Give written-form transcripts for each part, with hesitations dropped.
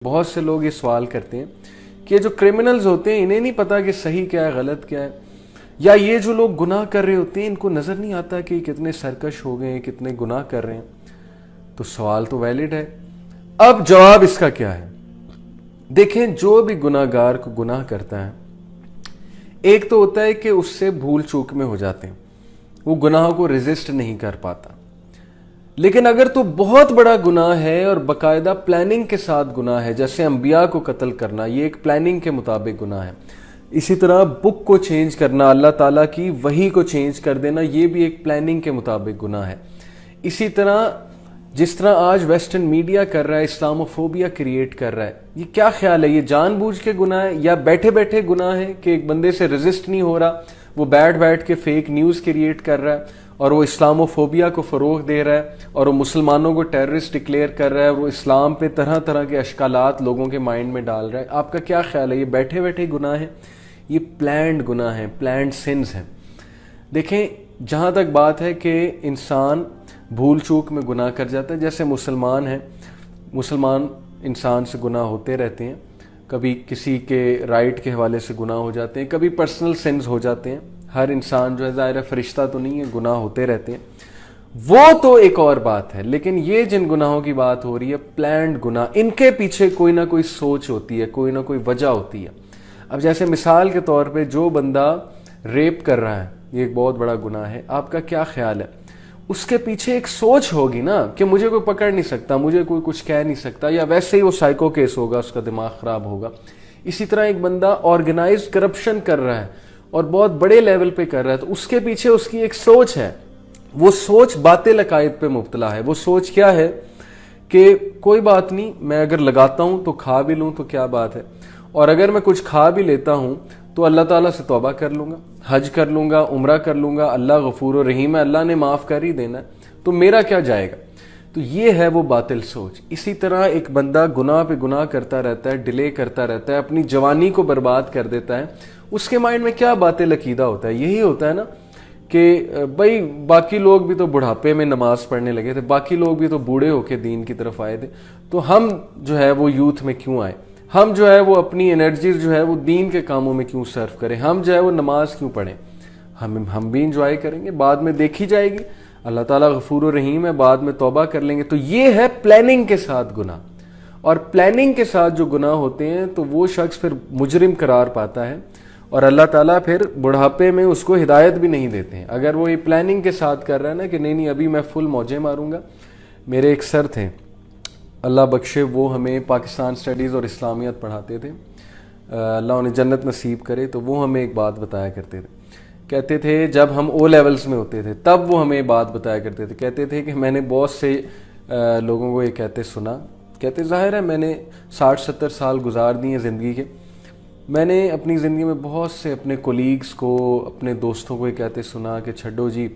بہت سے لوگ یہ سوال کرتے ہیں کہ جو کرمنلز ہوتے ہیں انہیں نہیں پتا کہ صحیح کیا ہے غلط کیا ہے، یا یہ جو لوگ گناہ کر رہے ہوتے ہیں ان کو نظر نہیں آتا کہ کتنے سرکش ہو گئے ہیں، کتنے گناہ کر رہے ہیں۔ تو سوال تو ویلڈ ہے، اب جواب اس کا کیا ہے؟ دیکھیں، جو بھی گناہ گار کو گناہ کرتا ہے، ایک تو ہوتا ہے کہ اس سے بھول چوک میں ہو جاتے ہیں، وہ گناہوں کو ریزسٹ نہیں کر پاتا۔ لیکن اگر تو بہت بڑا گناہ ہے اور باقاعدہ پلاننگ کے ساتھ گناہ ہے، جیسے انبیاء کو قتل کرنا، یہ ایک پلاننگ کے مطابق گناہ ہے۔ اسی طرح بک کو چینج کرنا، اللہ تعالیٰ کی وحی کو چینج کر دینا، یہ بھی ایک پلاننگ کے مطابق گناہ ہے۔ اسی طرح جس طرح آج ویسٹرن میڈیا کر رہا ہے، اسلاموفوبیا کریٹ کر رہا ہے، یہ کیا خیال ہے؟ یہ جان بوجھ کے گناہ ہے یا بیٹھے بیٹھے گناہ ہے کہ ایک بندے سے ریزسٹ نہیں ہو رہا، وہ بیٹھ کے فیک نیوز کریٹ کر رہا ہے اور وہ اسلاموفوبیا کو فروغ دے رہا ہے اور وہ مسلمانوں کو ٹیررسٹ ڈکلیئر کر رہا ہے، وہ اسلام پہ طرح طرح کے اشکالات لوگوں کے مائنڈ میں ڈال رہا ہے۔ آپ کا کیا خیال ہے؟ یہ بیٹھے بیٹھے گناہ ہے، یہ پلانڈ گناہ ہیں، پلانڈ سنز ہیں۔ دیکھیں، جہاں تک بات ہے کہ انسان بھول چوک میں گناہ کر جاتا ہے، جیسے مسلمان ہیں، مسلمان انسان سے گناہ ہوتے رہتے ہیں، کبھی کسی کے رائٹ کے حوالے سے گناہ ہو جاتے ہیں، کبھی پرسنل سنز ہو جاتے ہیں۔ ہر انسان جو ہے ظاہر ہے فرشتہ تو نہیں ہے، گناہ ہوتے رہتے ہیں، وہ تو ایک اور بات ہے۔ لیکن یہ جن گناہوں کی بات ہو رہی ہے، پلانڈ گناہ، ان کے پیچھے کوئی نہ کوئی سوچ ہوتی ہے، کوئی نہ کوئی وجہ ہوتی ہے۔ اب جیسے مثال کے طور پہ جو بندہ ریپ کر رہا ہے، یہ ایک بہت بڑا گناہ ہے، آپ کا کیا خیال ہے؟ اس کے پیچھے ایک سوچ ہوگی نا کہ مجھے کوئی پکڑ نہیں سکتا، مجھے کوئی کچھ کہہ نہیں سکتا، یا ویسے ہی وہ سائیکو کیس ہوگا، اس کا دماغ خراب ہوگا۔ اسی طرح ایک بندہ آرگنائز کرپشن کر رہا ہے اور بہت بڑے لیول پہ کر رہا ہے، تو اس کے پیچھے اس کی ایک سوچ ہے، وہ سوچ باطل عقائد پہ مبتلا ہے۔ وہ سوچ کیا ہے کہ کوئی بات نہیں، میں اگر لگاتا ہوں تو کھا بھی لوں تو کیا بات ہے، اور اگر میں کچھ کھا بھی لیتا ہوں تو اللہ تعالیٰ سے توبہ کر لوں گا، حج کر لوں گا، عمرہ کر لوں گا، اللہ غفور و رحیم ہے، اللہ نے معاف کر ہی دینا ہے، تو میرا کیا جائے گا؟ تو یہ ہے وہ باطل سوچ۔ اسی طرح ایک بندہ گناہ پہ گناہ کرتا رہتا ہے، ڈیلے کرتا رہتا ہے، اپنی جوانی کو برباد کر دیتا ہے، اس کے مائنڈ میں کیا باطل عقیدہ ہوتا ہے؟ یہی ہوتا ہے نا کہ بھائی باقی لوگ بھی تو بڑھاپے میں نماز پڑھنے لگے تھے، باقی لوگ بھی تو بوڑھے ہو کے دین کی طرف آئے تھے، تو ہم جو ہے وہ یوتھ میں کیوں آئے؟ ہم جو ہے وہ اپنی انرجیز جو ہے وہ دین کے کاموں میں کیوں صرف کریں؟ ہم جو ہے وہ نماز کیوں پڑھیں؟ ہم بھی انجوائے کریں گے، بعد میں دیکھی جائے گی، اللہ تعالیٰ غفور و رحیم ہے، بعد میں توبہ کر لیں گے۔ تو یہ ہے پلاننگ کے ساتھ گناہ، اور پلاننگ کے ساتھ جو گناہ ہوتے ہیں تو وہ شخص پھر مجرم قرار پاتا ہے، اور اللہ تعالیٰ پھر بڑھاپے میں اس کو ہدایت بھی نہیں دیتے ہیں۔ اگر وہ یہ پلاننگ کے ساتھ کر رہا ہے نا کہ نہیں ابھی میں فل موجے ماروں گا۔ میرے ایک سر تھے، اللہ بخشے، وہ ہمیں پاکستان اسٹڈیز اور اسلامیات پڑھاتے تھے، اللہ انہیں جنت نصیب کرے، تو وہ ہمیں ایک بات بتایا کرتے تھے، کہتے تھے جب ہم او لیولز میں ہوتے تھے تب وہ ہمیں بات بتایا کرتے تھے، کہتے تھے کہ میں نے بہت سے لوگوں کو یہ کہتے سنا، کہتے ظاہر ہے میں نے 60-70 سال گزار دیے زندگی کے، میں نے اپنی زندگی میں بہت سے اپنے کولیگز کو، اپنے دوستوں کو یہ کہتے سنا کہ چھڈو جی،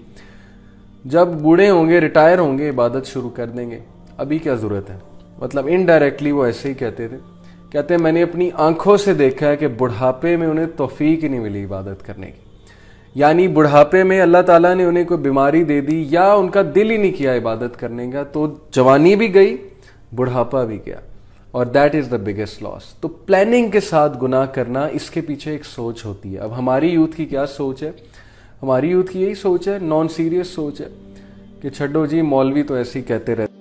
جب بوڑھے ہوں گے، ریٹائر ہوں گے، عبادت شروع کر دیں گے، ابھی کیا ضرورت ہے؟ مطلب انڈائریکٹلی وہ ایسے ہی کہتے تھے، کہتے ہیں میں نے اپنی آنکھوں سے دیکھا ہے کہ بڑھاپے میں انہیں توفیق ہی نہیں ملی عبادت کرنے کی، یعنی بڑھاپے میں اللہ تعالیٰ نے انہیں کوئی بیماری دے دی یا ان کا دل ہی نہیں کیا عبادت کرنے کا، تو جوانی بھی گئی، بڑھاپا بھی گیا، اور دیٹ از دا بگیسٹ لاس۔ تو پلاننگ کے ساتھ گناہ کرنا، اس کے پیچھے ایک سوچ ہوتی ہے۔ اب ہماری یوتھ کی کیا سوچ ہے؟ ہماری یوتھ کی یہی سوچ ہے، نان سیریس سوچ ہے کہ چھڈو جی، مولوی تو ایسے ہی کہتے رہتے۔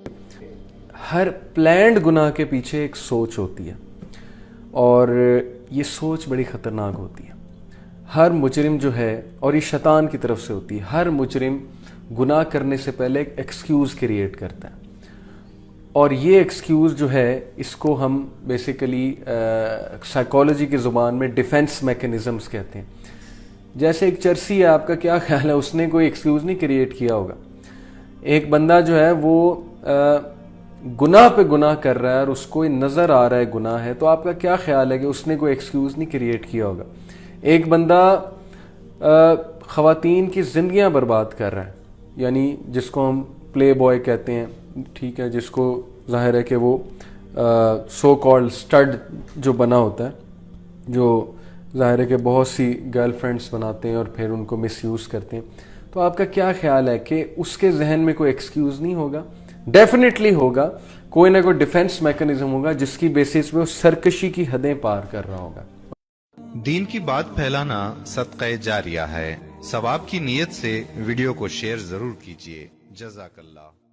ہر پلانڈ گناہ کے پیچھے ایک سوچ ہوتی ہے، اور یہ سوچ بڑی خطرناک ہوتی ہے۔ ہر مجرم جو ہے، اور یہ شیطان کی طرف سے ہوتی ہے، ہر مجرم گناہ کرنے سے پہلے ایک ایکسکیوز کریٹ کرتا ہے، اور یہ ایکسکیوز جو ہے اس کو ہم بیسیکلی سائیکالوجی کی زبان میں ڈیفنس میکنزمز کہتے ہیں۔ جیسے ایک چرسی ہے، آپ کا کیا خیال ہے؟ اس نے کوئی ایکسکیوز نہیں کریٹ کیا ہوگا۔ ایک بندہ جو ہے وہ گناہ پہ گناہ کر رہا ہے اور اس کو نظر آ رہا ہے گناہ ہے، تو آپ کا کیا خیال ہے کہ اس نے کوئی ایکسکیوز نہیں کریٹ کیا ہوگا؟ ایک بندہ خواتین کی زندگیاں برباد کر رہا ہے، یعنی جس کو ہم پلے بوائے کہتے ہیں، ٹھیک ہے، جس کو ظاہر ہے کہ وہ سو کالڈ سٹڈ جو بنا ہوتا ہے، جو ظاہر ہے کہ بہت سی گرل فرینڈس بناتے ہیں اور پھر ان کو مس یوز کرتے ہیں، تو آپ کا کیا خیال ہے کہ اس کے ذہن میں کوئی ایکسکیوز نہیں ہوگا؟ ڈیفینیٹلی ہوگا، کوئی نہ کوئی ڈیفense میکنزم ہوگا جس کی بیسس پہ وہ سرکشی کی حدیں پار کر رہا ہوگا. دین کی بات پھیلانا صدقہ جاریہ ہے. ثواب کی نیت سے ویڈیو کو شیئر ضرور کیجیے. جزاک اللہ.